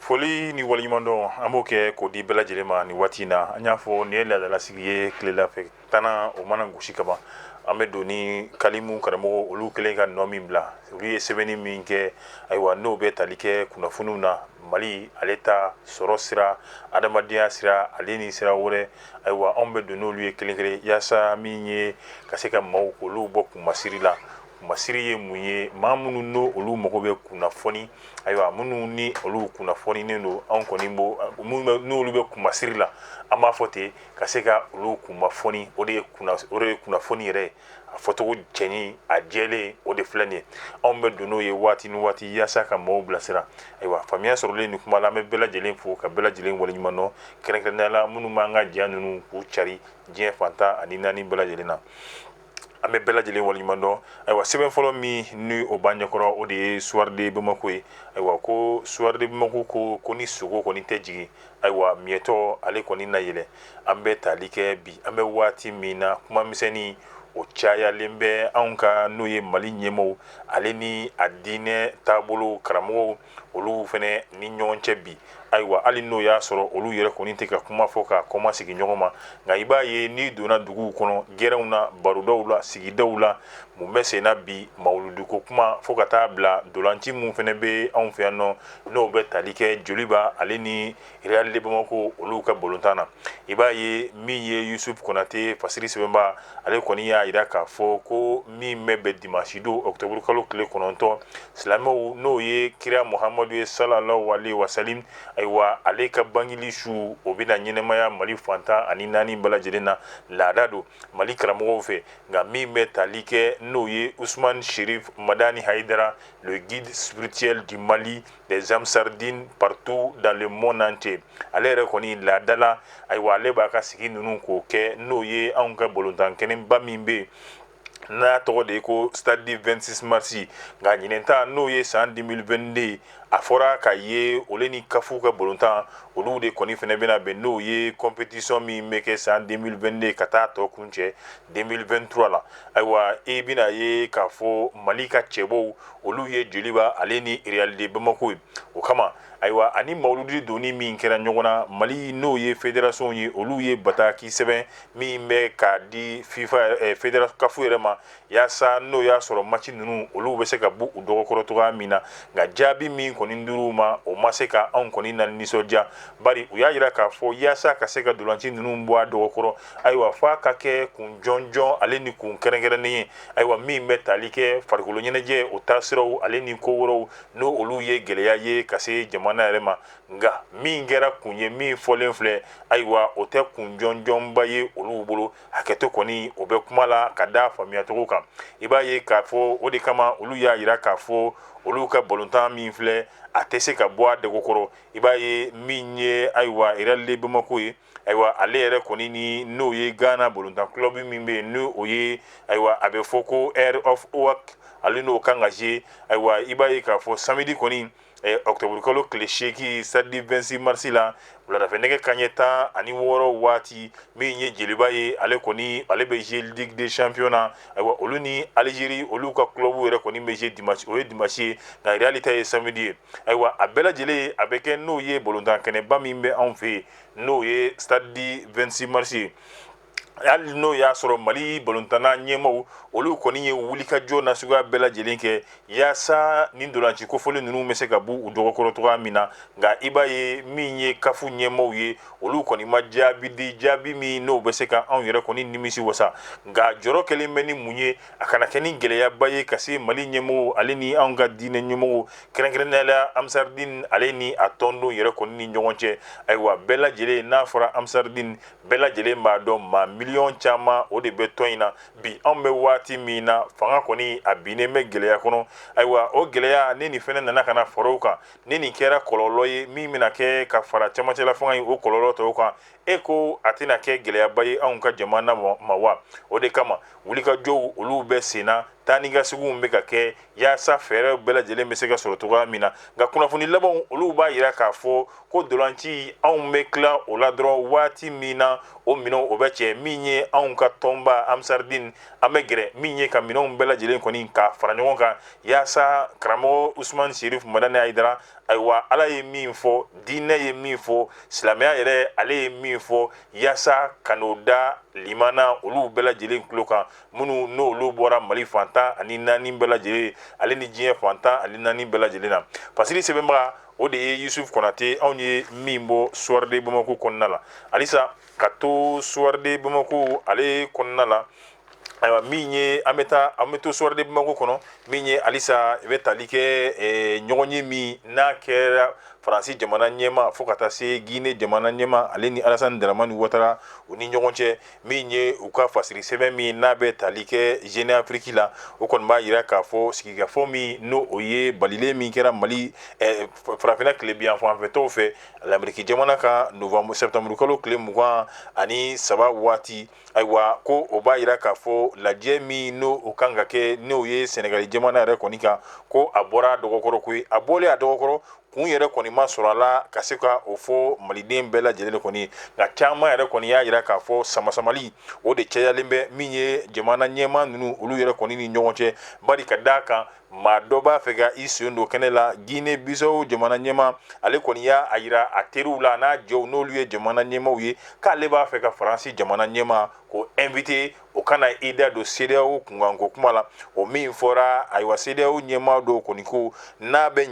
Foli ni waliɲumandɔn an b'o kɛ k'o di bɛɛ lajɛlen ma ni waati in na an y'a fɔ nin ye laadalasigi ye tilela fɛ tana o mana gosi kaban an bɛ don ni kalimu karamɔgɔ olu kɛlen ka nɔ min bila olu ye sɛbɛnni min kɛ ayiwa n'o bɛ tali kɛ kunnafoniw na Mali ale ta sɔrɔ sira adamadenya sira ale ni sira wɛrɛ ayiwa anw bɛ don n'olu ye kelen kelen yaasa min ye ka se ka maaw olu bɔ kumasiri la kumasiri ye mun ye maa minnu n'o olu mago bɛ kunnafoni ayiwa minnu ni olu kunnafoninen don anw kɔni n'olu bɛ kumasiri la an b'a fɔ ten ka se ka olu kunnafoni o de ye kunnafoni yɛrɛ a fɔcogo cɛni a jɛlen o de filɛ nin ye anw bɛ don n'o ye waati ni waati yaasa ka maaw bilasira ayiwa faamuya sɔrɔlen nin kuma la an bɛ bɛɛ lajɛlen fo ka bɛɛ lajɛlen waleɲuman dɔn kɛrɛnkɛrɛnnenya la minnu b'an ka diɲɛ ninnu k'u cari diɲɛ fantan ani naani bɛɛ lajɛlen na an bɛ bɛɛ lajɛlen waleɲuman dɔn ayiwa sɛbɛn fɔlɔ min ni o b'an ɲɛkɔrɔ o de ye Soir de Bamako ye ayiwa ko Soir de Bamako ko ni sogo kɔni tɛ jigin ayiwa miɛtɔ ale kɔni na yɛlɛ an bɛ tali kɛ bi an bɛ waati min na kuma misɛnnin o cayalen bɛ anw ka n'o ye Mali ɲɛmɔgɔw ale ni a diinɛ taabolo karamɔgɔw olu fɛnɛ ni ɲɔgɔn cɛ bi ayiwa hali n'o y'a sɔrɔ olu yɛrɛ kɔni tɛ ka kuma fɔ ka kɔma sigi ɲɔgɔn ma nka i b'a ye n'i donna duguw kɔnɔ gɛrɛnw na barodaw la sigidaw la mun bɛ senna bi mawuluduko kuma fo ka taa bila dolanci mun fɛnɛ bɛ anw fɛ yan nɔ n'o bɛ tali kɛ Joliba ale ni Real de Bamako olu ka balontan na i b'a ye min ye Yusuf Konate fasiri sɛbɛnba ale kɔni y'a jira k'a fɔ ko min bɛ bɛn dimanche don octobre kalo tile 9 silamɛw n'o ye kira Muhamadu ye sallallahu alaihi wasallam ayiwa ale ka bangili su o bɛna ɲɛnɛmaya Mali fantan ani naani bɛɛ lajɛlen na laada don Mali karamɔgɔw fɛ nka min bɛ tali kɛ n'o ye Ousmane Chérif Madani Haïdara le guide spirituel du Mali des âmes sardines partout dans le monde entier ale yɛrɛ kɔni laada la ayiwa ale b'a ka sigi ninnu k'o kɛ n'o ye anw ka balontan kɛnɛba min bɛ yen n'a tɔgɔ de ye ko stade 26 mars nka ɲinɛnta n'o ye san 2022 a fɔra ka ye ole ni kafu ka balontan olu de kɔni fɛnɛ bɛna bɛn n'o ye compétition min bɛ kɛ san 2022 ka taa tɔ kun cɛ 2023 la ayiwa i bɛna ye k'a fɔ Mali ka cɛbɔw olu ye Joliba ale ni Real de Bamako ye o kama ayiwa ani mawuludi donni min kɛra ɲɔgɔn na Mali n'o ye fédération ye olu ye bataki sɛbɛn min bɛ ka di FIFA fédération kafu yɛrɛ ma yaasa n'o y'a sɔrɔ match ninnu olu bɛ se ka bu u dɔgɔkɔrɔ cogoya min na nka jaabi min kɔni dir'u ma o ma se ka anw kɔni na nisɔndiya bari u y'a jira k'a fɔ yaasa ka se ka dolanci ninnu bɔ a dɔgɔkɔrɔ ayiwa f'a ka kɛ kun jɔnjɔn ale ni kun kɛrɛnkɛrɛnnen ye ayiwa min bɛ tali kɛ farikolo ɲɛnajɛ o taasiraw ale ni ko wɛrɛw n'o olu ye gɛlɛya ye ka se jamana yɛrɛ ma nka min kɛra kun ye min fɔlen filɛ ayiwa o tɛ kun jɔnjɔnba ye olu bolo hakɛto kɔni o bɛ kuma la ka da faamuyacogo kan i b'a ye k'a fɔ o de kama olu y'a jira k'a fɔ olu ka balontan min filɛ a tɛ se ka bɔ a dɛgɛkɔrɔ i b'a ye min ye ayiwa Real de Bamako ye ayiwa ale yɛrɛ kɔni ni n'o ye Ghana balontan club min bɛ yen n'o ye ayiwa a bɛ fɔ ko Air of Oak ale n'o kan ka je ayiwa i b'a ye k'a fɔ samedi kɔni octobre kalo tile 8 samedi 26 mars la wuladafɛ nɛgɛ kanɲɛ 16 waati min ye Jeliba ye ale kɔni ale bɛ jouer Ligue des Champions na ayiwa olu ni Algérie olu ka club yɛrɛ kɔni bɛ jouer dimanche o ye dimanche ye nka Real ta ye samedi ye ayiwa a bɛɛ lajɛlen a bɛ kɛ n'o ye balontan kɛnɛba min bɛ anw fɛ yen n'o ye stade 26 mars ye hali n'o y'a sɔrɔ Mali balontanna ɲɛmaaw olu kɔni ye wulikajɔ nasuguya bɛɛ lajɛlen kɛ yaasa nin dolanci kofɔlen ninnu bɛ se ka bu u dɔgɔkɔrɔ cogoya min na nka i b'a ye min ye kafu ɲɛmaaw ye olu kɔni ma jaabi di jaabi min n'o bɛ se ka anw yɛrɛ kɔni nimisi wasa nka jɔrɔ kɛlen bɛ ni mun ye a kana kɛ ni gɛlɛyaba ye ka se Mali ɲɛmaaw ale ni anw ka diinɛ ɲɛmɔgɔw kɛrɛnkɛrɛnnenya la Amsardine ale ni a tɔndenw yɛrɛ kɔni ni ɲɔgɔn cɛ ayiwa bɛɛ lajɛlen n'a fɔra Amsardine bɛɛ lajɛlen b'a dɔn maa miliyɔn caman o de bɛ tɔn in na bi anw bɛ waati min na fanga kɔni a binnen bɛ gɛlɛya kɔnɔ ayiwa o gɛlɛya ne nin fɛnɛ nana ka na fara o kan ne nin kɛra kɔlɔlɔ ye min bɛna kɛ ka fara cɛmancɛla fanga ye o kɔlɔlɔ tɔw kan e ko a tɛna kɛ gɛlɛyaba ye anw ka jamana ma wa o de kama wulikajɔw olu bɛ sen na tani ga sugu mbe ka kɛ yaasa fɛɛrɛ bɛɛ lajɛlen bɛ se ka sɔrɔ cogoya min na nka kunnafoni labanw olu b'a yira k'a fɔ ko dolanci anw bɛ tila o la dɔrɔn waati min na o minɛnw o bɛ cɛ min ye anw ka tɔnba Amsaridine an bɛ gɛrɛ min ye ka minɛnw bɛɛ lajɛlen kɔni ka fara ɲɔgɔn kan yaasa karamɔgɔ Usumani Serifu Madani Hayidara ayiwa ala ye min fɔ diinɛ ye min fɔ silamɛya yɛrɛ ale ye min fɔ yaasa ka n'o da limana olu bɛɛ lajɛlen tulo kan minnu n'olu bɔra Mali fantan ani naani bɛɛ lajɛlen ale ni diɲɛ fantan ani naani bɛɛ lajɛlen na pasili sɛbɛnbaga o de ye Yusuf Konate anw ye min bɔ Soir de Bamako kɔnɔna la halisa ka to Soir de Bamako ale kɔnɔna la ayiwa min ye an bɛ to Soir de Bamako kɔnɔ min ye halisa i bɛ tali kɛ ɲɔgɔn ye min n'a kɛra Faransi jamana ɲɛma fo ka taa se Guinée jamana ɲɛma ale ni Alassane Dramane Ouattara u ni ɲɔgɔn cɛ min ye u ka fasiri sɛbɛn min n'a bɛ tali kɛ Jeune Afrique la o kɔni b'a yira k'a fɔ sigikafɔ min n'o o ye balilen min kɛra Mali farafinna tile bi yan fanfɛtɔw fɛ l'Amérique jamana kan septembre kalo tile 23 waati ayiwa ko o b'a yira k'a fɔ lajɛ min n'o o kan ka kɛ n'o ye Sénégal jamana yɛrɛ kɔni kan ko a bɔra dɔgɔkɔrɔ koyi a bɔlen a dɔgɔkɔrɔ kun yɛrɛ kɔni ma sɔrɔ a la ka se ka o fɔ maliden bɛɛ lajɛlen kɔni nka caman yɛrɛ kɔni y'a yira k'a fɔ samasamali o de cayalen bɛ min ye jamana ɲɛma ninnu olu yɛrɛ kɔni ni ɲɔgɔn cɛ bari ka d'a kan maa dɔ b'a fɛ ka i sen don kɛnɛ la Guinée Bissau jamana ɲɛma ale kɔni y'a yira a teriw la n'a jɛw n'olu ye jamana ɲɛmaw ye k'ale b'a fɛ ka Faransi jamana ɲɛma ko invité o kana i da don CEDEAO kunkanko kuma la o min fɔra ayiwa CEDEAO ɲɛmaa dɔw kɔni ko n'a ba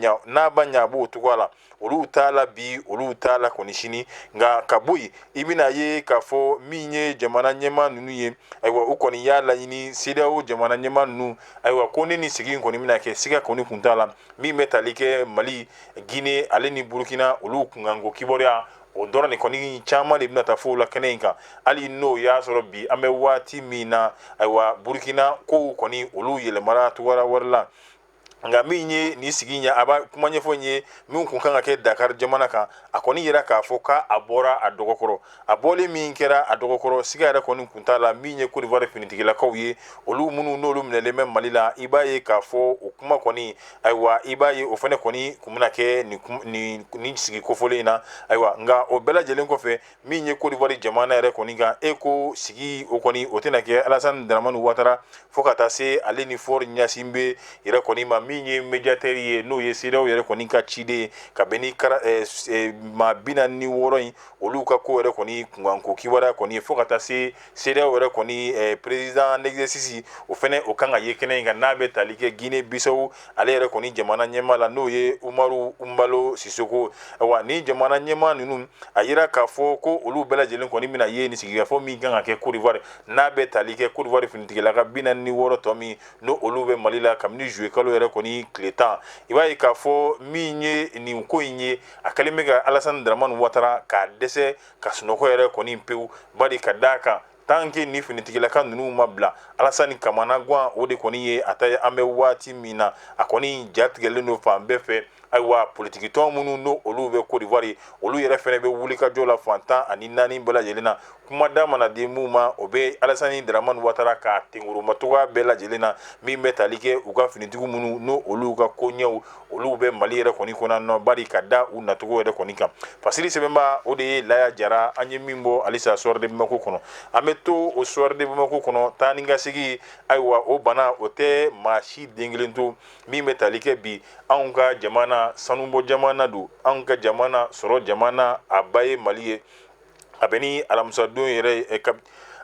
ɲɛ a b'o cogoya la olu t'a la bi olu t'a la kɔni sini nka ka bɔ yen i bɛna ye k'a fɔ min ye jamana ɲɛmaa ninnu ye ayiwa u kɔni y'a laɲini CEDEAO jamana ɲɛmaa ninnu ayiwa ko ne ni sigi kɔni bɛna kɛ siga kɔni kun t'a la min bɛ tali kɛ Mali Guinée ale ni Burkina olu kunkanko kibaruya o dɔrɔn de kɔni caman de bɛna taa fo la kɛnɛ in kan hali n'o y'a sɔrɔ bi an bɛ waati min na ayiwa Burkina kow kɔni olu yɛlɛmara cogoya wɛrɛ la nka min ye nin sigi ɲɛ a b'a kuma ɲɛfɔ ye min kun kan ka kɛ Dakar jamana kan a kɔni yira k'a fɔ k'a bɔra a dɔgɔkɔrɔ a bɔlen min kɛra a dɔgɔkɔrɔ siga yɛrɛ kɔni kun t'a la min ye Côte d'Ivoire finitigilakaw ye olu minnu n'olu minɛlen bɛ Mali la i b'a ye k'a fɔ o kuma kɔni ayiwa i b'a ye o fana kɔni kun bɛna kɛ nin sigi kofɔlen in na ayiwa nka o bɛɛ lajɛlen kɔfɛ min ye Côte d'Ivoire jamana yɛrɛ kɔni kan e ko sigi o kɔni o tɛna kɛ Alassane Dramane Ouattara fo ka taa se ale ni Faure Gnassingbé yɛrɛ kɔni ma min ye médiateur ye n'o ye CEDEAO yɛrɛ kɔni ka ciden ka bɛn ni maa 46 in olu ka ko yɛrɛ kɔni kunkanko kibaruya kɔni fo ka taa se CEDEAO yɛrɛ kɔni président en exercice o fɛnɛ o kan ka ye kɛnɛ in kan n'a bɛ tali kɛ Guinée Bissau ale yɛrɛ kɔni jamana ɲɛmaa la n'o ye Umaru Umbalo Sisoko wa ni jamana ɲɛmaa ninnu a yira k'a fɔ ko olu bɛɛ lajɛlen kɔni bɛna ye nin sigikafɔ min kan ka kɛ Côte d'Ivoire n'a bɛ tali kɛ Côte d'Ivoire finitigilaka 46 tɔ min n'o olu bɛ Mali la kabini juillet kalo yɛrɛ kɔni tile 10 i b'a ye k'a fɔ min ye nin ko in ye a kɛlen bɛ ka Alassane Dramane Ouattara k'a dɛsɛ ka sunɔgɔ yɛrɛ kɔni pewu bari ka d'a kan tant que ni finitigilaka ninnu ma bila Alassane kamana gan o de kɔni ye a ta ye an bɛ waati min na a kɔni jatigɛlen don fan bɛɛ fɛ ayiwa politiki tɔn minnu n'o olu bɛ Côte d'Ivoire olu yɛrɛ fɛnɛ bɛ wulikajɔ la fantan ani naani bɛɛ lajɛlen na kuma da mana di mun ma o bɛ Alassane Dramane Ouattara ka tenkuruma cogoya bɛɛ lajɛlen na min bɛ tali kɛ u ka finitigiw minnu n'o olu ka koɲɛw olu bɛ Mali yɛrɛ kɔni kɔnɔ nɔ bari ka da u nacogo yɛrɛ kɔni kan fasili sɛbɛnba o de ye Laya Jara an ye min bɔ halisa Soir de Bamako kɔnɔ an bɛ to o Soir de Bamako kɔnɔ taa ni ka segin ayiwa o bana o tɛ maa si den kelen to min bɛ tali kɛ bi anw ka jamana sanubɔ jamana don anw ka jamana sɔrɔ jamana a ba ye Mali ye a bɛ ni alamisadon yɛrɛ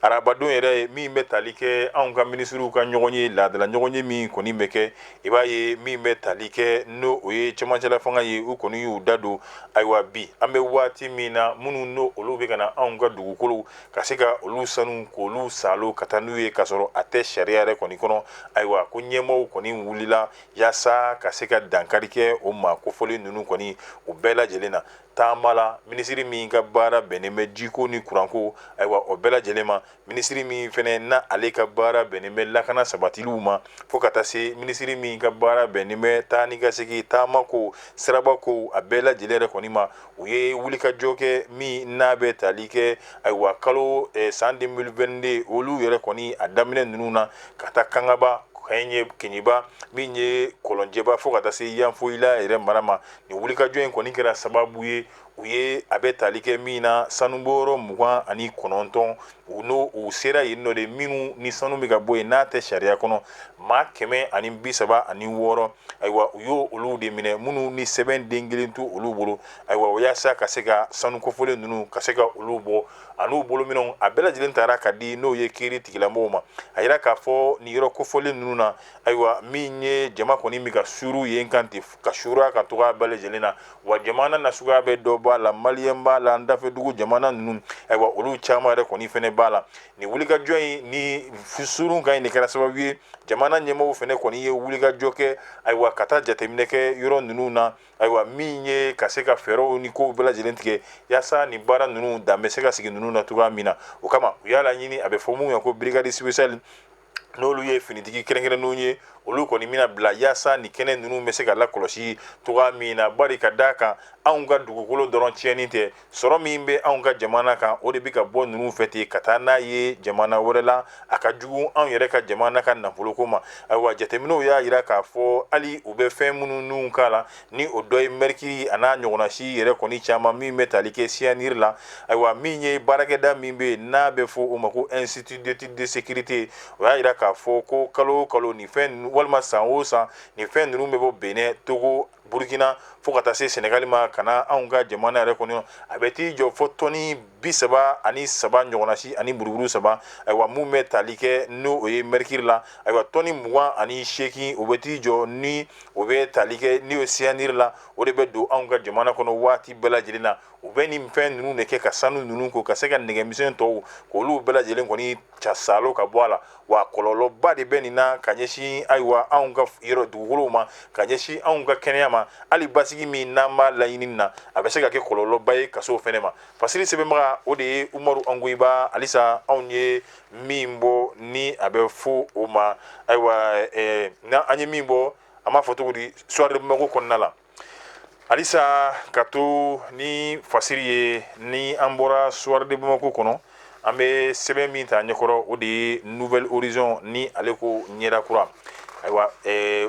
arabadon yɛrɛ min bɛ tali kɛ anw ka minisiriw ka ɲɔgɔn ye laadala ɲɔgɔn ye min kɔni bɛ kɛ i b'a ye min bɛ tali kɛ n'o o ye cɛmancɛla fanga ye u kɔni y'u da don ayiwa bi an bɛ waati min na minnu n'o olu bɛ ka na anw ka dugukolo ka se ka olu sanu k'olu salo ka taa n'u ye k'a sɔrɔ a tɛ sariya yɛrɛ kɔni kɔnɔ ayiwa ko ɲɛmaaw kɔni wulila yaasa ka se ka dankari kɛ o maa kofɔlen ninnu kɔni u bɛɛ lajɛlen na taama la minisiri min ka baara bɛnnen bɛ jiko ni kuranko ayiwa o bɛɛ lajɛlen ma minisiri min fɛnɛ na ale ka baara bɛnnen bɛ lakana sabatiliw ma fo ka taa se minisiri min ka baara bɛnnen bɛ taa ni ka segin taama ko siraba ko a bɛɛ lajɛlen yɛrɛ kɔni ma u ye wulikajɔ kɛ min n'a bɛ tali kɛ ayiwa kalo san 2022 olu yɛrɛ kɔni a daminɛ ninnu na ka taa kangaba kanye kinyiba min ye kolonjeba fo ka taa se yanfoyila yɛrɛ mara ma ni wulikajɔ in kɔni kɛra sababu ye u ye a bɛ tali kɛ min na sanubɔyɔrɔ 29 u sera yen nɔ de minnu ni sanu bɛ ka bɔ yen n'a tɛ sariya kɔnɔ maa 136 ayiwa u y'o olu de minɛ minnu ni sɛbɛn den kelen to olu bolo ayiwa o yaasa ka se ka sanu kofɔlen ninnu ka se ka olu bɔ an'u bolo minɛnw a bɛɛ lajɛlen taara ka di n'o ye kiiri tigilamɔgɔw ma a yira k'a fɔ nin yɔrɔ kofɔlen ninnu na ayiwa min ye jama kɔni min ka suru yen kan ten ka sur'a kan togoya bɛɛ lajɛlen na wa jamana nasuguya bɛ dɔ b'a la maliyɛn b'a la an dafɛdugu jamana ninnu ayiwa olu caman yɛrɛ kɔni fɛnɛ b'a la ni wulikajɔ in ni suru kan ɲi de kɛra sababu ye jamana ɲɛmɔgɔw fɛnɛ kɔni ye wulikajɔ kɛ ayiwa ka taa jateminɛ kɛ yɔrɔ ninnu na ayiwa min ye ka se ka fɛɛrɛw ni kow bɛɛ lajɛlen tigɛ yaasa ni baara ninnu dan bɛ se ka sigi ninnu na cogoya min na o kama u y'a laɲini a bɛ fɔ mun ye ko brigade spéciale n'olu ye finitigi kɛrɛnkɛrɛnnenw ye olu kɔni mina bila yaasa ni kɛnɛ ninnu bɛ se ka lakɔlɔsi togoya min na bari ka d'a kan anw ka dugukolo dɔrɔn tiɲɛni tɛ sɔrɔ min bɛ anw ka jamana kan o de bɛ ka bɔ ninnu fɛ ten ka taa n'a ye jamana wɛrɛ la a ka jugu anw yɛrɛ ka jamana ka nafoloko ma ayiwa jateminɛw y'a yira k'a fɔ hali u bɛ fɛn minnu k'a la ni o dɔ ye mɛrikiri a n'a ɲɔgɔnna si yɛrɛ kɔni caman min bɛ tali kɛ siyaniri la ayiwa min ye baarakɛda min bɛ yen n'a bɛ fɔ o ma ko institut d'étude de sécurité o y'a yira k'a fɔ ko kalo o kalo nin fɛn walima san o san nin fɛn ninnu bɛ bɔ Benin Togo Burkina fo ka taa se Senegal ma ka na anw ka jamana yɛrɛ kɔnɔ a bɛ t'i jɔ fo tɔni 37 ɲɔgɔnna si ani buruburu 3 ayiwa mun bɛ tali kɛ n'o ye mɛrikiri la ayiwa tɔni 28 o bɛ t'i jɔ ni o bɛ tali kɛ n'o ye siyaniri la o de bɛ don anw ka jamana kɔnɔ waati bɛɛ lajɛlen na u bɛ nin fɛn ninnu de kɛ ka sanu ninnu ko ka se ka nɛgɛmisɛn tɔw k'olu bɛɛ lajɛlen kɔni casalo ka bɔ a la wa kɔlɔlɔba de bɛ nin na ka ɲɛsin ayiwa anw ka yɔrɔ dugukolow ma ka ɲɛsin anw ka kɛnɛya ma hali basigi min n'an b'a laɲini na a bɛ se ka kɛ kɔlɔlɔba ye ka se o fɛnɛ ma fasiri sɛbɛnbaga o de ye Umaru Angoyiba halisa anw ye min bɔ ni a bɛ fɔ o ma ayiwa n'an ye min bɔ an b'a fɔ cogo di soirée de Bamako kɔnɔna la halisa ka to ni fasiri ye ni an bɔra soirée de Bamako kɔnɔ an bɛ sɛbɛn min ta ɲɛkɔrɔ o de ye Nouvelle Horizon ni ale ko ɲɛda kura ayiwa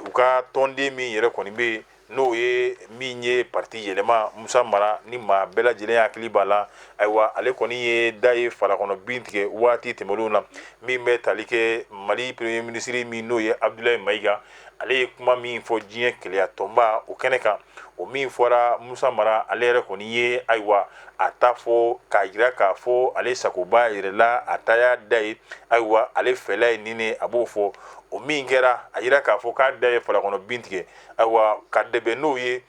u ka tɔnden min yɛrɛ kɔni bɛ yen n'o ye min ye parti yɛlɛma Musa Mara ni maa bɛɛ lajɛlen hakili b'a la ayiwa ale kɔni ye da ye falakɔnɔ bin tigɛ waati tɛmɛnlenw na min bɛ tali kɛ Mali premier ministre min n'o ye Abdoulaye Mayiga ale ye kuma min fɔ diɲɛ kɛlɛya tɔnba o kɛnɛ kan o min fɔra Musa Mara ale yɛrɛ kɔni ye ayiwa a ta fɔ k'a jira k'a fɔ ale sagoba yɛrɛ la a ta y'a da ye ayiwa ale fɛla ye nin ne a b'o fɔ o min kɛra a jira k'a fɔ k'a da ye falakɔnɔ bin tigɛ ayiwa ka dɛbɛ n'o ye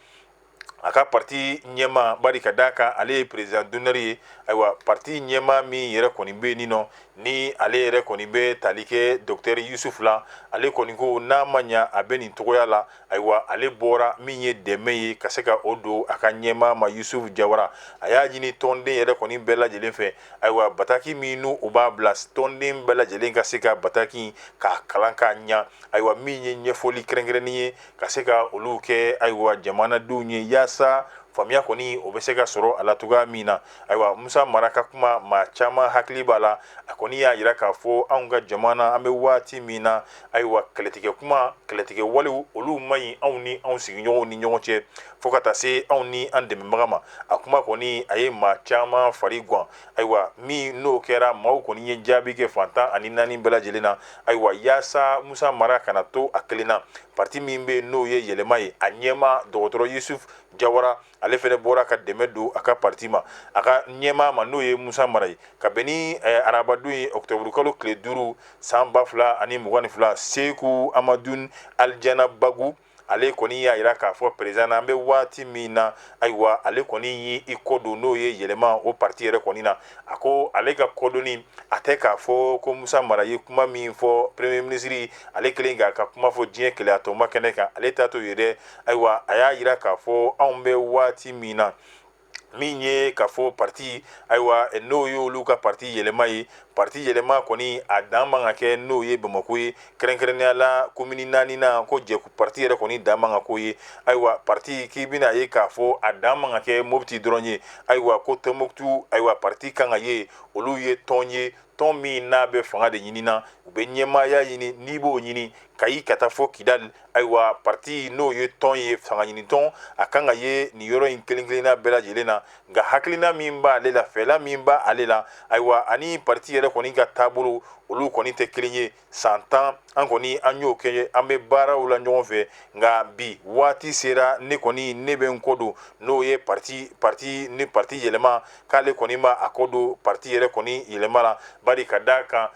a ka parti ɲɛma bari ka d'a kan ale ye président d'honneur ye ayiwa parti ɲɛma min yɛrɛ kɔni bɛ nin nɔ ni ale yɛrɛ kɔni bɛ tali kɛ docteur Yusuf la ale kɔni ko n'a ma ɲa a bɛ nin togoya la ayiwa ale bɔra min ye dɛmɛ ye ka se ka o don a ka ɲɛma ma Yusuf Jawara a y'a ɲini tɔnden yɛrɛ kɔni bɛɛ lajɛlen fɛ ayiwa bataki min n'u u b'a bila tɔnden bɛɛ lajɛlen ka se ka bataki k'a kalan k'a ɲa ayiwa min ye ɲɛfɔli kɛrɛnkɛrɛnnen ye ka se ka olu kɛ ayiwa jamanadenw ye yaasa faamuya kɔni o bɛ se ka sɔrɔ a la cogoya min na ayiwa Musa Mara ka kuma maa caman hakili b'a la a kɔni y'a jira k'a fɔ anw ka jamana an bɛ waati min na ayiwa kɛlɛtigɛ kuma kɛlɛtigɛ walew olu man ɲi anw ni anw sigiɲɔgɔnw ni ɲɔgɔn cɛ fo ka taa se anw ni an dɛmɛbaga ma a kuma kɔni a ye maa caman fari guwan ayiwa min n'o kɛra maaw kɔni ye jaabi kɛ fantan ani naani bɛɛ lajɛlen na ayiwa yaasa Musa Mara kana to a kelen na parti min bɛ n'o ye yɛlɛma ye a ɲɛma dɔgɔtɔrɔ Yusuf Jawara ale fɛnɛ bɔra ka dɛmɛ don a ka parti ma a ka ɲɛma ma n'o ye Musa Mara ye ka bɛn ni arabadon ye octobre kalo tile 5 san 2022 Seku Amadou Aljana Bagu ale kɔni y'a jira k'a fɔ président na an bɛ waati min na ayiwa ale kɔni y'i kɔdon n'o ye yɛlɛma o parti yɛrɛ kɔni na a ko ale ka kɔdonni a tɛ k'a fɔ ko Musa Mara ye kuma min fɔ premier ministre ale kelen k'a ka kuma fɔ diɲɛ kɛlɛya tɔnba kɛnɛ kan ale t'a to ye dɛ ayiwa a y'a jira k'a fɔ anw bɛ waati min na min ye ka fɔ parti ayiwa n'o ye olu ka parti yɛlɛma ye parti yɛlɛma kɔni a dan man ka kɛ n'o ye Bamako ye kɛrɛnkɛrɛnnenya la commune 4 nan ko jɛku parti yɛrɛ kɔni dan man ka k'o ye ayiwa parti k'i bɛna ye k'a fɔ a dan man ka kɛ Mopti dɔrɔn ye ayiwa ko Tɔnbukutu ayiwa parti kan ka ye olu ye tɔn ye tɔn min n'a bɛ fanga de ɲini na u bɛ ɲɛmaaya ɲini n'i b'o ɲini kayi ka taa fɔ kidali ayiwa parti n'o ye tɔn ye fanga ɲini tɔn a kan ka ye nin yɔrɔ in kelen-kelenna bɛɛ lajɛlen na nka hakilina min b'ale la fɛla min b'ale la ayiwa ani parti yɛrɛ kɔni ka taabolo olu kɔni tɛ kelen ye san 10 an kɔni an y'o kɛ an bɛ baaraw la ɲɔgɔn fɛ nka bi waati sera ne kɔni ne bɛ n kɔ don n'o ye parti yɛlɛma k'ale kɔni b'a a kɔ don parti yɛrɛ kɔni yɛlɛma la bari ka d'a kan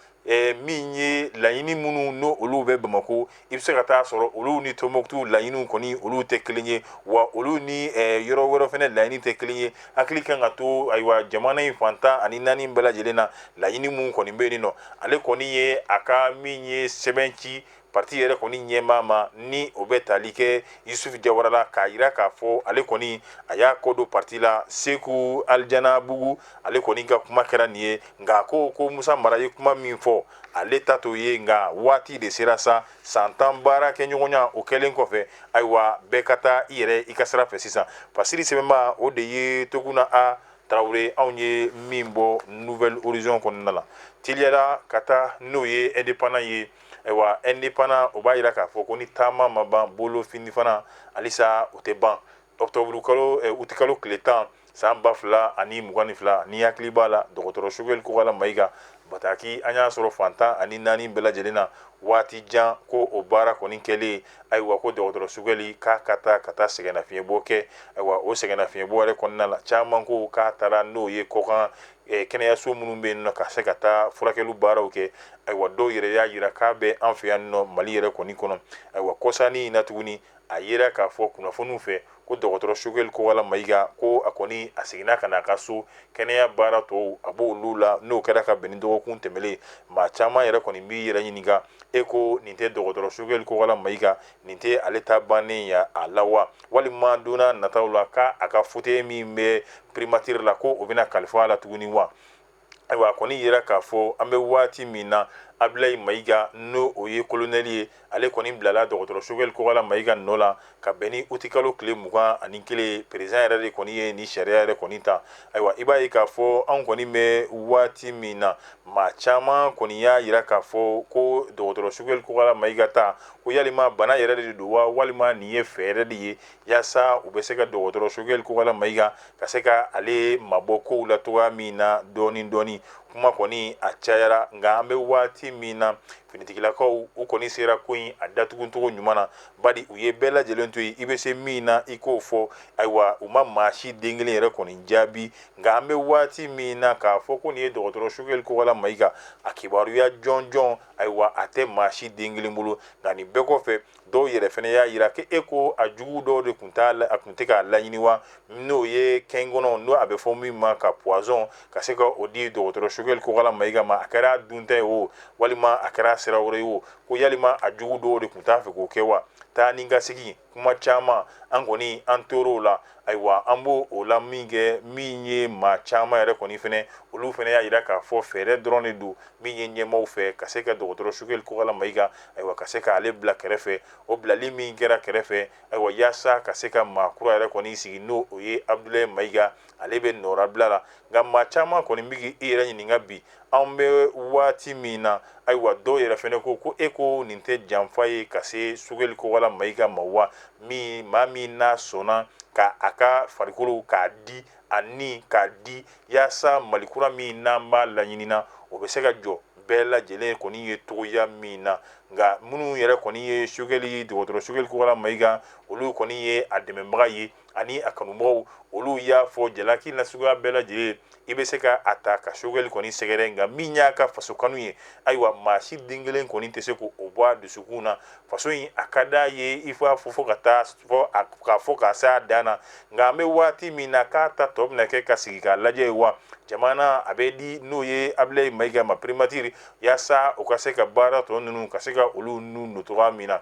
min ye laɲini minnu n'o olu bɛ Bamako i bɛ se ka taa sɔrɔ olu ni Tombouctou laɲiniw kɔni olu tɛ kelen ye wa olu ni yɔrɔ wɛrɛ fɛnɛ laɲini tɛ kelen ye hakili kan ka to ayiwa jamana in fantan ani naani bɛɛ lajɛlen na laɲini mun kɔni bɛ yen nɔ ale kɔni ye a ka min ye sɛbɛn ci parti yɛrɛ kɔni ɲɛmaa ma ni o bɛ tali kɛ Yusufu Jawara la k'a jira k'a fɔ ale kɔni a y'a kɔ don parti la Seku Alijana Bugu ale kɔni ka kuma kɛra nin ye nka ko Musa Mara ye kuma min fɔ ale ta t'o ye nka waati de sera sa san 10 baara kɛ ɲɔgɔnya o kɛlen kɔfɛ ayiwa bɛɛ ka taa i yɛrɛ i ka sira fɛ sisan Pasiri Sɛbɛnba o de ye Toguna A Tarawele anw ye min bɔ Nouvelle Horizon kɔnɔna la teliyara ka taa n'o ye indépendant ye ayiwa indépendant o b'a jira k'a fɔ ko ni taama ma ban bolo fini fana halisa o tɛ ban octobre kalo uti kalo tile 10 san 2022 ni hakili b'a la dɔgɔtɔrɔ Choguel Kogala Mayiga Bataki an y'a sɔrɔ fantan ani naani bɛɛ lajɛlen na waati jan ko o baara kɔni kɛlen ayiwa ko dɔgɔtɔrɔ Choguel k'a ka taa sɛgɛnnafiɲɛbɔ kɛ ayiwa o sɛgɛnnafiɲɛbɔ yɛrɛ kɔnɔna la caman ko k'a taara n'o ye kɔkan kɛnɛyaso minnu bɛ yen nɔ ka se ka taa furakɛliw baaraw kɛ ayiwa dɔw yɛrɛ y'a jira k'a bɛ an fɛ yan nɔ Mali yɛrɛ kɔni kɔnɔ ayiwa kɔsani in na tuguni a yera k'a fɔ kunnafoniw fɛ ko dɔgɔtɔrɔ Choguel Kogala Mayiga ko a kɔni a seginna ka na a ka so kɛnɛya baara tɔw a b'olu la n'o kɛra ka bɛn ni dɔgɔkun tɛmɛlen maa caman yɛrɛ kɔni b'i yɛrɛ ɲininka e ko nin tɛ dɔgɔtɔrɔ Choguel Kogala Mayiga nin tɛ ale ta bannen ya a la wa walima donna nataw la k'a a ka fauteuil min bɛ primature la ko o bɛna kalifa a la tuguni wa ayiwa a kɔni yera k'a fɔ an bɛ waati min na Abilaye Mayiga n'o o ye colonel ye ale kɔni bilala dɔgɔtɔrɔ Choguel Kogala Mayiga nɔ la ka bɛn ni uti kalo tile 21 président yɛrɛ de kɔni ye ni sariya yɛrɛ kɔni ta ayiwa i b'a ye k'a fɔ anw kɔni bɛ waati min na maa caman kɔni y'a jira k'a fɔ ko dɔgɔtɔrɔ Choguel Kogala Mayiga ta ko yalima bana yɛrɛ de don wa walima nin ye fɛ yɛrɛ de ye yaasa u bɛ se ka dɔgɔtɔrɔ Choguel Kogala Mayiga ka se ka ale mabɔ kow la cogoya min na dɔɔni kuma kɔni a cayara nka an bɛ waati min na finitigilakaw u kɔni sera ko in a datugucogo ɲuman na bari u ye bɛɛ lajɛlen to yen i bɛ se min na i k'o fɔ ayiwa u ma maa si den kelen yɛrɛ kɔni jaabi nka an bɛ waati min na k'a fɔ ko nin ye dɔgɔtɔrɔ Choguel Kogala Mayiga a kibaruya jɔnjɔn ayiwa a tɛ maa si den kelen bolo nka nin bɛɛ kɔfɛ dɔw yɛrɛ fɛnɛ y'a jira ko e ko a jugu dɔw de tun tɛ k'a laɲini wa n'o ye kɛnkɔnɔ n'o a bɛ fɔ min ma ka poison ka se ka o di dɔgɔtɔrɔ Choguel Kogala Mayiga ma a kɛra dunta ye o walima a kɛra sira wɛrɛ ye o ko yalima a jugu dɔw de tun t'a fɛ k'o kɛ wa taa ni ka segin kuma caman an kɔni an tor'o la ayiwa an b'o o la min kɛ min ye maa caman yɛrɛ kɔni fɛnɛ olu fɛnɛ y'a jira k'a fɔ fɛɛrɛ dɔrɔn de don min ye ɲɛmaaw fɛ ka se ka dɔgɔtɔrɔ Choguel Kogala Mayiga ayiwa ka se k'ale bila kɛrɛfɛ o bilali min kɛra kɛrɛfɛ ayiwa yaasa ka se ka maa kura yɛrɛ kɔni sigi n'o o ye Abilaye Mayiga ale bɛ nɔrabila la nka maa caman kɔni bɛ k'i yɛrɛ ɲininka bi an bɛ waati min na ayiwa dɔw yɛrɛ fɛnɛ ko e ko nin tɛ janfa ye ka se Choguel Kogala Mayiga ma wa maa min n'a sɔnna ka a ka farikolo k'a di a ni k'a di yaasa malikura min n'an b'a laɲini na o bɛ se ka jɔ bɛɛ lajɛlen kɔni ye togoya min na nka minnu yɛrɛ kɔni ye dɔgɔtɔrɔ Choguel Kogala Mayiga olu kɔni ye a dɛmɛbaga ye ani a kanubagaw olu y'a fɔ jalaki nasuguya bɛɛ lajɛlen i bɛ se ka a ta ka Choguel kɔni sɛgɛrɛ nka min y'a ka faso kanu ye ayiwa maa si den kelen kɔni tɛ se k'o bɔ a dusukun na faso in a ka d'a ye i f'a fɔ fɔ ka taa k'a fɔ k'a se a dan na nka an bɛ waati min na k'a ta tɔ bɛna kɛ ka sigi k'a lajɛ wa jamana a bɛ di n'o ye Abilaye Mayiga ma primature yaasa o ka se ka baara tɔ ninnu ka se ka olu nu cogoya min na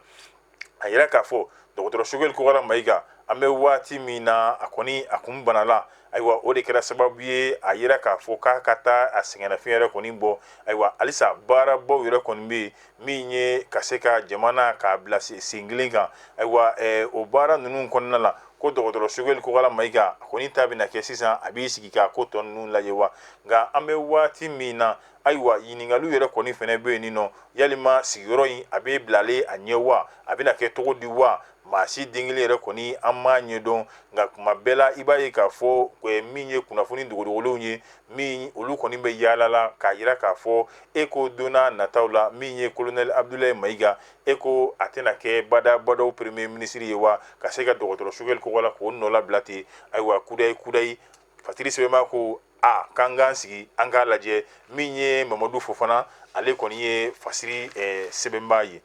a yira k'a fɔ dɔgɔtɔrɔ Choguel Kogala Mayiga an bɛ waati min na a kɔni a kun banala ayiwa o de kɛra sababu ye a yira k'a fɔ k'a ka taa a sɛgɛnnafiɲɛ yɛrɛ kɔni bɔ ayiwa halisa baarabaw yɛrɛ kɔni bɛ yen min ye ka se ka jamana k'a bila sen kelen kan ayiwa o baara ninnu kɔnɔna la ko dɔgɔtɔrɔ Sogɛl Kokala Mayiga kɔni ta bɛna kɛ sisan a b'i sigi ka ko tɔ ninnu lajɛ wa nka an bɛ waati min na ayiwa ɲininkaliw yɛrɛ kɔni fɛnɛ bɛ yen nɔ yalima sigiyɔrɔ in a bɛ bilalen a ɲɛ wa a bɛna kɛ cogo di wa maa si den kelen yɛrɛ kɔni an m'a ɲɛdɔn nka kuma bɛɛ la i b'a ye k'a fɔ min ye kunnafoni dogodogolenw ye min olu kɔni bɛ yaala la k'a yira k'a fɔ e ko donna nataw la min ye colonel Abdulaye Mayiga e ko a tɛna kɛ badabadaw premier ministre ye wa ka se ka dɔgɔtɔrɔ Sogɛl Kokala k'o nɔ labila ten ayiwa kudayi Fatiri Sɛbɛnba ko k'an k'an sigi an k'a lajɛ min ye Mamadu Fofana ale kɔni ye fasiri sɛbɛnba ye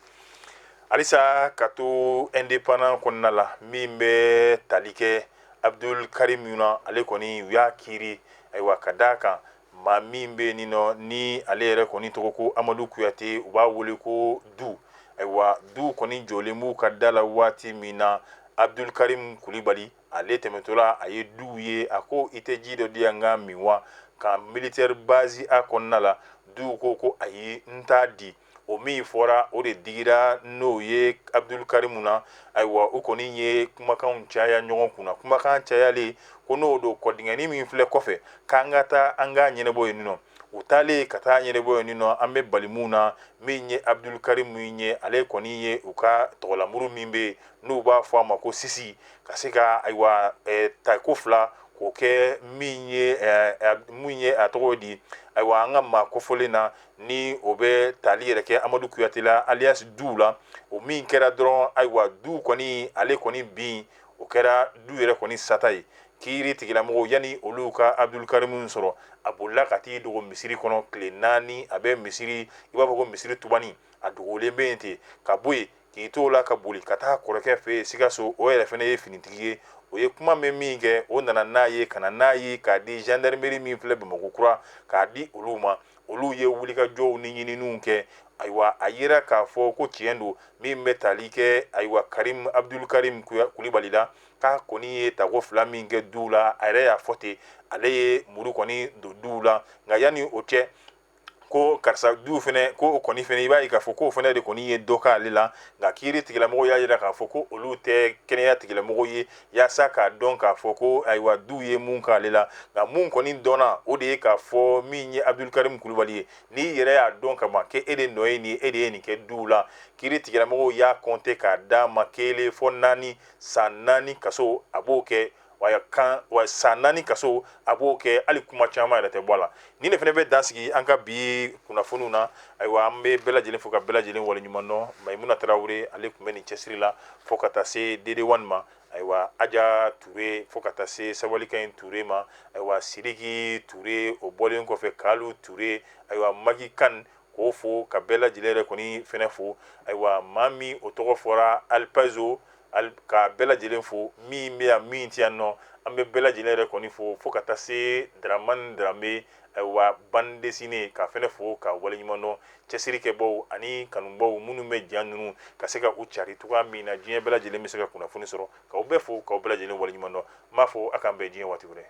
halisa ka to indépendant kɔnɔna la min bɛ tali kɛ Abdul Karim na ale kɔni u y'a kiiri ayiwa ka d'a kan maa min bɛ yen nɔ ni ale yɛrɛ kɔni tɔgɔ ko Amadu Kuyate u b'a wele ko Du ayiwa Du kɔni jɔlen b'u ka da la waati min na Abdul Karim Kulibali ale tɛmɛtɔla a ye Du ye a ko i tɛ ji dɔ di yan ka min wa ka militaire base a kɔnɔna la Du ko ayi n t'a di o min fɔra o de digira n'o ye Abdul Karim na ayiwa o kɔni ye kumakanw caya ɲɔgɔn kunna kumakan cayalen ko n'o don kɔdingɛni min filɛ kɔfɛ k'an ka taa an k'a ɲɛnabɔ yen nɔ u taalen ka taa ɲɛnabɔ yen nɔ an bɛ bali mun na min ye Abdul Karim ye ale kɔni ye u ka tɔgɔlamuru min bɛ n'u b'a fɔ a ma ko Sisi ka se ka ayiwa tako fila k'o kɛ min ye a tɔgɔ di ayiwa an ka maa kofɔlen na ni o bɛ tali yɛrɛ kɛ Amadu Kuyate la alias Du la o min kɛra dɔrɔn ayiwa Du kɔni ale kɔni bin o kɛra Du yɛrɛ kɔni sata ye kiiri tigilamɔgɔw yani olu ka Abdul Karim sɔrɔ a bolila ka t'i dogo misiri kɔnɔ tile 4 a bɛ misiri i b'a fɔ ko misiri tubani a dogolen bɛ yen ten ka bɔ yen k'i to la ka boli ka taa kɔrɔkɛ fɛ yen Sikaso o yɛrɛ fɛnɛ ye finitigi ye o ye kuma min kɛ o nana n'a ye ka na n'a ye k'a di gendarmerie min filɛ Bamakɔ kura k'a di olu ma olu ye wulikajɔw ni ɲininiw kɛ ayiwa a yira k'a fɔ ko tiɲɛ don min bɛ tali kɛ ayiwa Abdul Karim Kulibali la k'a kɔni ye tako fila min kɛ Du la a yɛrɛ y'a fɔ ten ale ye muru kɔni don Du la nka yanni o cɛ ko karisa Du fɛnɛ ko o kɔni fɛnɛ i b'a ye k'a fɔ ko o fɛnɛ de kɔni ye dɔ k'ale la nka kiiri tigilamɔgɔw y'a yira k'a fɔ ko olu tɛ kɛnɛya tigilamɔgɔw ye yaasa k'a dɔn k'a fɔ ko ayiwa Du ye mun k'ale la nka mun kɔni dɔnna o de ye k'a fɔ min ye Abdul Karim Kulibali ye n'i yɛrɛ y'a dɔn ka ban k'e de nɔ ye nin ye e de ye nin kɛ Du la kiiri tigilamɔgɔw y'a compter k'a d'a ma 1 fɔ 4 san 4 kaso a b'o kɛ wa san 4 kaso a b'o kɛ hali kuma caman yɛrɛ tɛ bɔ a la ni ne fɛnɛ bɛ dan sigi an ka bi kunnafoniw na ayiwa an bɛ bɛɛ lajɛlen fo ka bɛɛ lajɛlen waleɲuman dɔn Mayimuna Tarawele ale tun bɛ nin cɛsiri la fo ka taa se DD1 ma ayiwa Aja Ture fo ka taa se Sabalikan Ture ma ayiwa Sidiki Ture o bɔlen kɔfɛ Kalu Ture ayiwa Magi Kan k'o fo ka bɛɛ lajɛlen yɛrɛ kɔni fɛnɛ fo ayiwa maa min o tɔgɔ fɔra Alpazo ka bɛɛ lajɛlen fo min bɛ yan min tɛ yan nɔ an bɛ bɛɛ lajɛlen yɛrɛ kɔni fo ka taa se Dramane Dramé ayiwa bande dessinée ka fɛnɛ fo ka waleɲuman dɔn cɛsirikɛbaw ani kanubaw minnu bɛ diɲɛ ninnu ka se ka u cari cogoya min na diɲɛ bɛɛ lajɛlen bɛ se ka kunnafoni sɔrɔ k'aw bɛɛ fo k'aw bɛɛ lajɛlen waleɲuman dɔn n b'a fɔ a k'an bɛn diɲɛ waati wɛrɛ